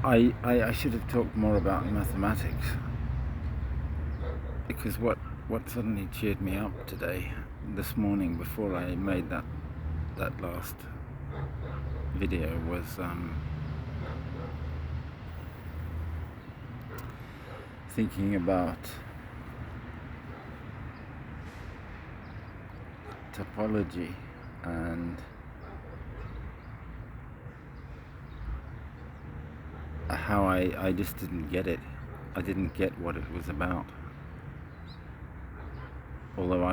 I should have talked more about mathematics, because what suddenly cheered me up this morning, before I made that last video, was thinking about topology and how I just didn't get it. I didn't get what it was about. Although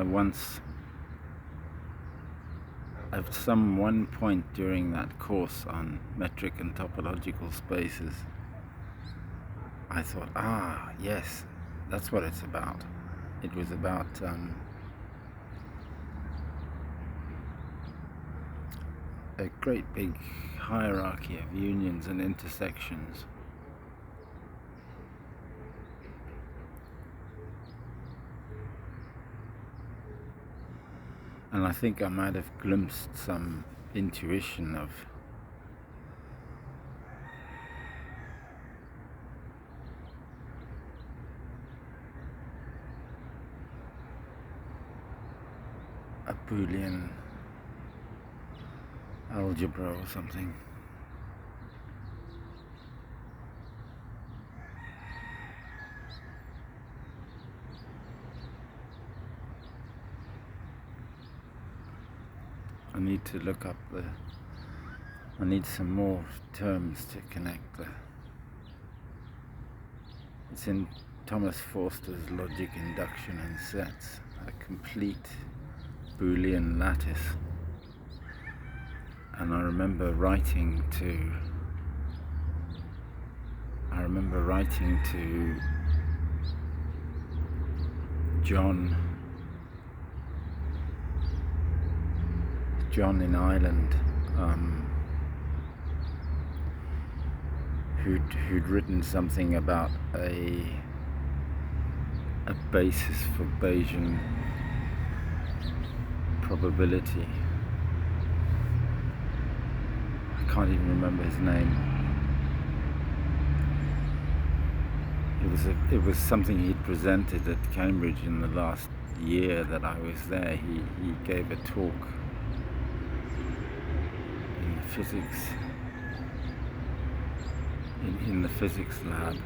at some one point during that course on metric and topological spaces, I thought, yes, that's what it's about. It was about a great big hierarchy of unions and intersections. And I think I might have glimpsed some intuition of a Boolean algebra or something. I need to look up I need some more terms to connect it's in Thomas Forster's Logic, Induction and Sets, a complete Boolean lattice. And I remember writing to John in Ireland, who'd written something about a basis for Bayesian probability. I can't even remember his name. It was something he'd presented at Cambridge in the last year that I was there. He gave a talk in physics, in the physics lab.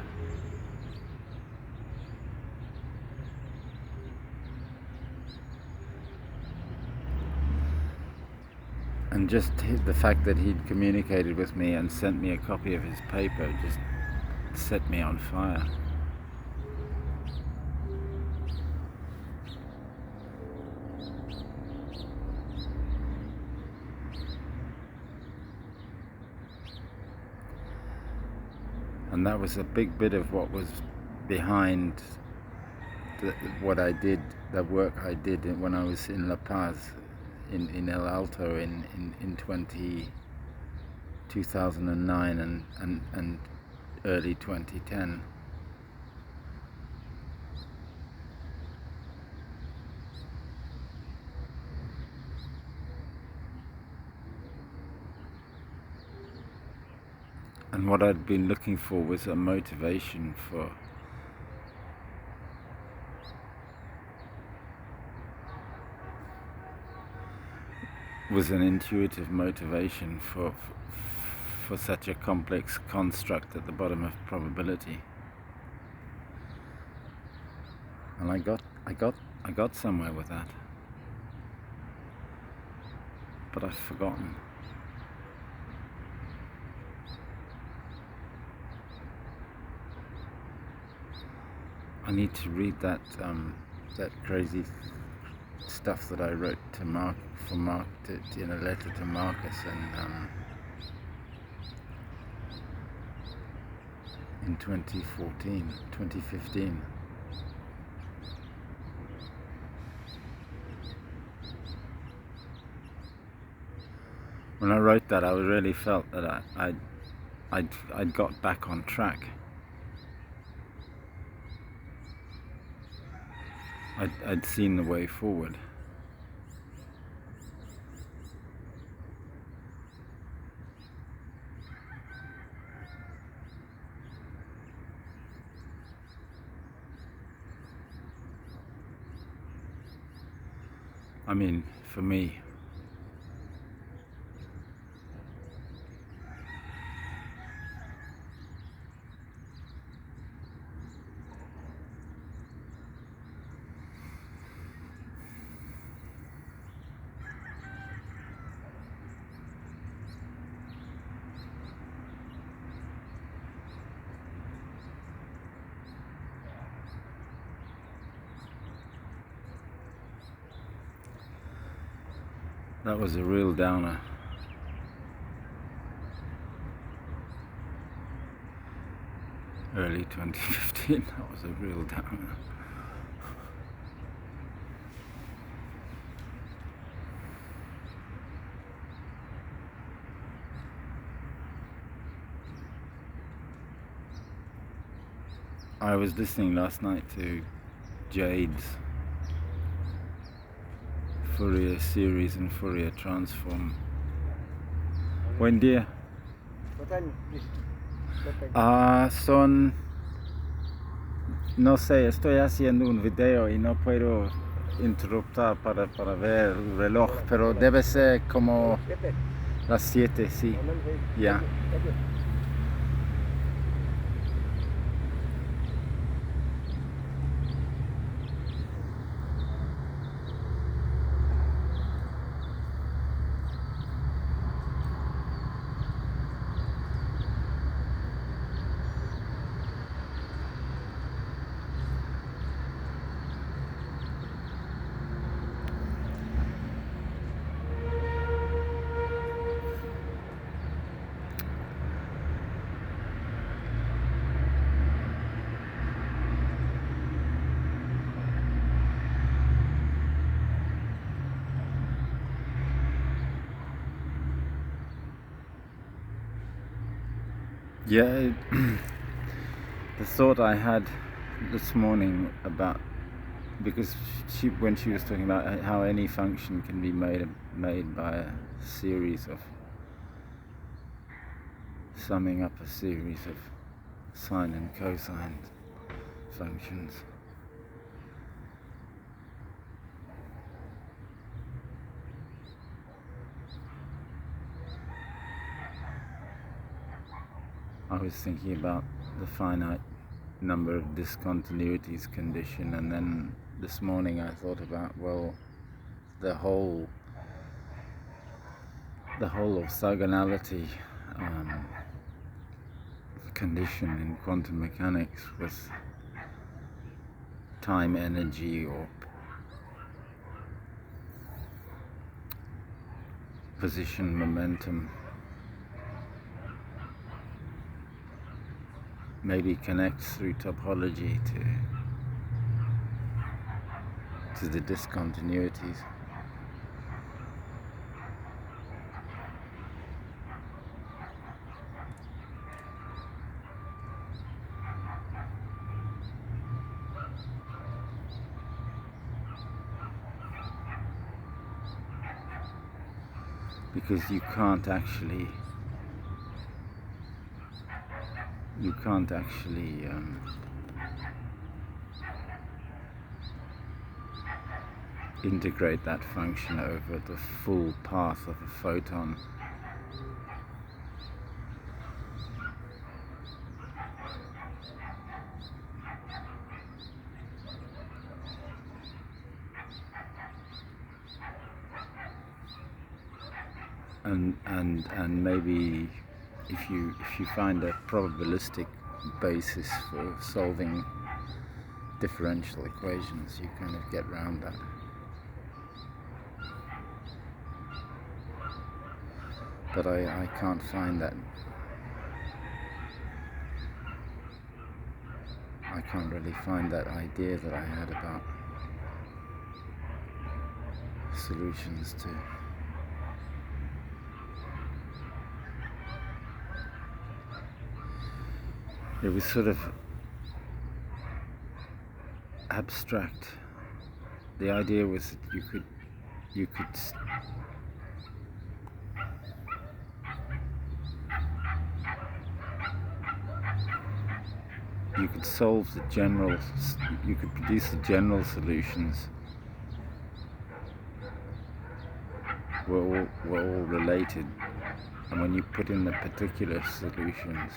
And just the fact that he'd communicated with me and sent me a copy of his paper just set me on fire. And that was a big bit of what was behind what I did, the work I did when I was in La Paz, in El Alto in 2009 and early 2010. And what I'd been looking for was a motivation was an intuitive motivation for such a complex construct at the bottom of probability. And I got somewhere with that, but I've forgotten. I need to read that crazy stuff that I wrote to Mark in a letter to Marcus in 2015. When I wrote that, I really felt that I'd got back on track. I'd seen the way forward. I mean, for me. That was a real downer. Early 2015, that was a real downer. I was listening last night to Jade's Fourier series and Fourier transform. Buen día. Son, no sé, estoy haciendo un video y no puedo interruptar para ver el reloj, pero debe ser como las 7, sí, ya. Yeah, the thought I had this morning about, because when she was talking about how any function can be made by a series of, summing up a series of sine and cosine functions. I was thinking about the finite number of discontinuities condition, and then this morning I thought about, well, the whole orthogonality condition in quantum mechanics with time energy or position momentum maybe connects through topology to the discontinuities. Because you can't actually integrate that function over the full path of a photon. And maybe if you find a probabilistic basis for solving differential equations, you kind of get around that. But I can't find that. I can't really find that idea that I had about solutions to it was sort of abstract. The idea was that you could solve the general, you could produce the general solutions we're all related, and when you put in the particular solutions,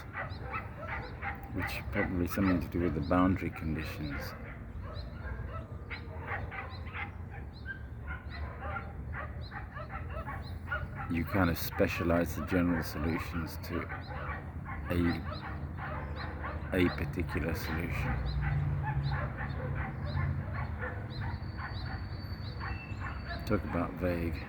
which probably something to do with the boundary conditions, you kind of specialize the general solutions to a particular solution. Talk about vague.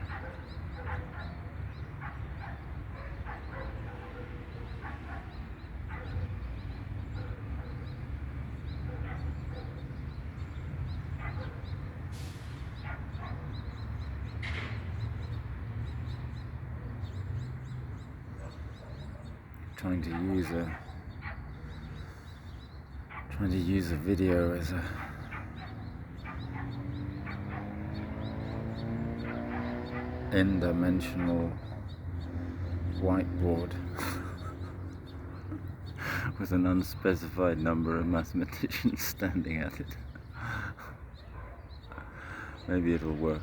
Trying to use a video as a n-dimensional whiteboard with an unspecified number of mathematicians standing at it. Maybe it'll work.